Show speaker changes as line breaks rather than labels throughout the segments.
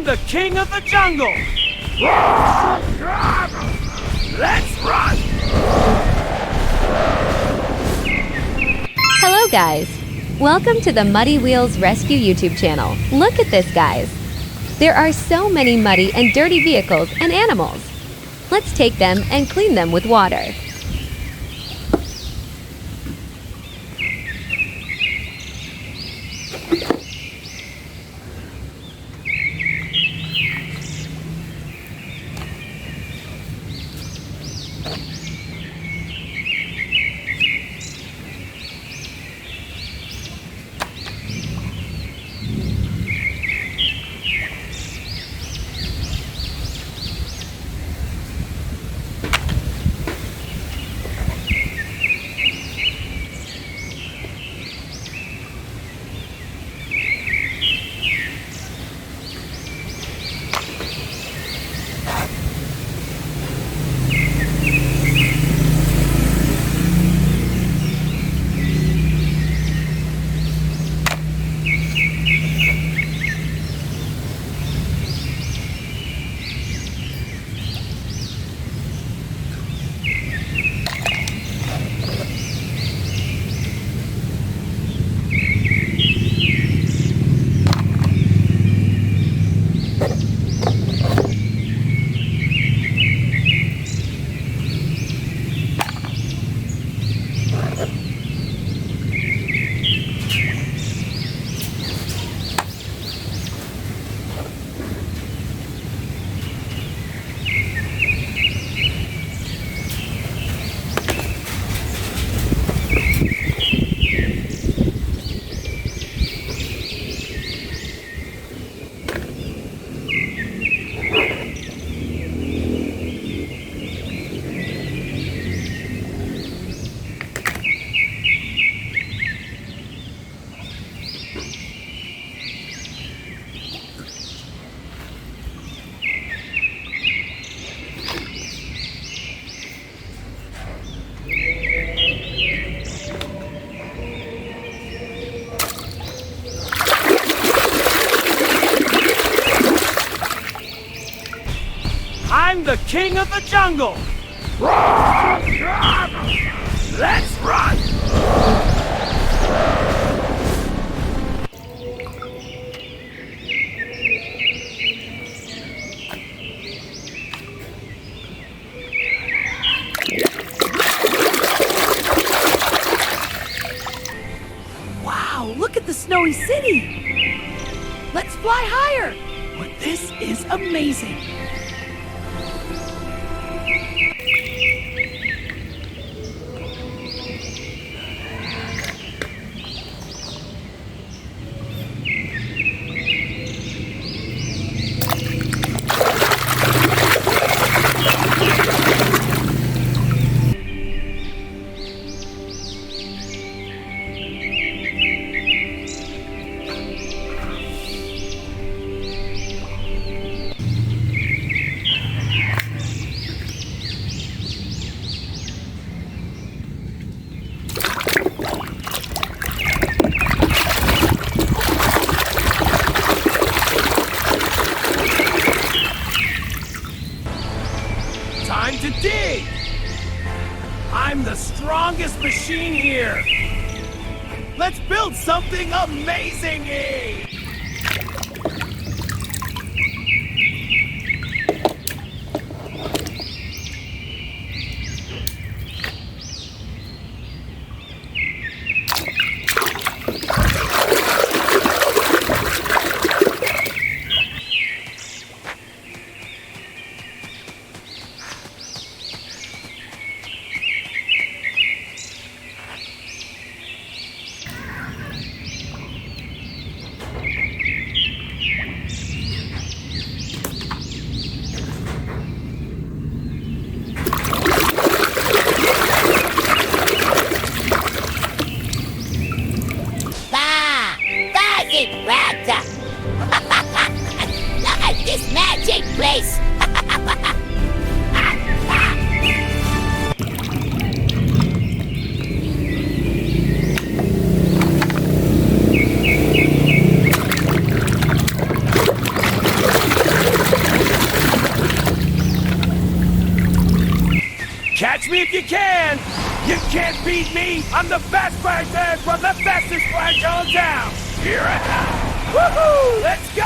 the king of the jungle! Let's run!
Hello guys! Welcome to the Muddy Wheels Rescue YouTube channel. Look at this, guys! There are so many muddy and dirty vehicles and animals. Let's take them and clean them with water.
I'm the king of the jungle! Let's run! Wow, look at the snowy city! Let's fly higher! But this is amazing! Time to dig! I'm the strongest machine here! Let's build something amazing-y!
me if you can. You can't beat me. I'm the best breakman from the fastest branch on town. Here I am. Woohoo! Let's go!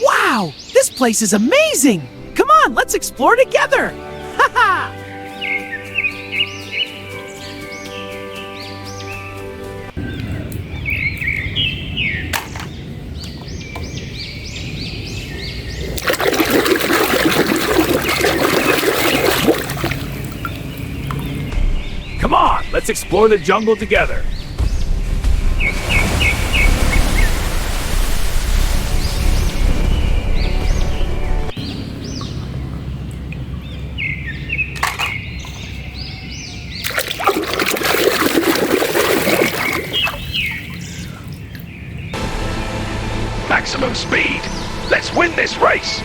Wow, this place is amazing. Come on, let's explore together. Ha ha!
Come on, let's explore the jungle together. Maximum speed. Let's win this race.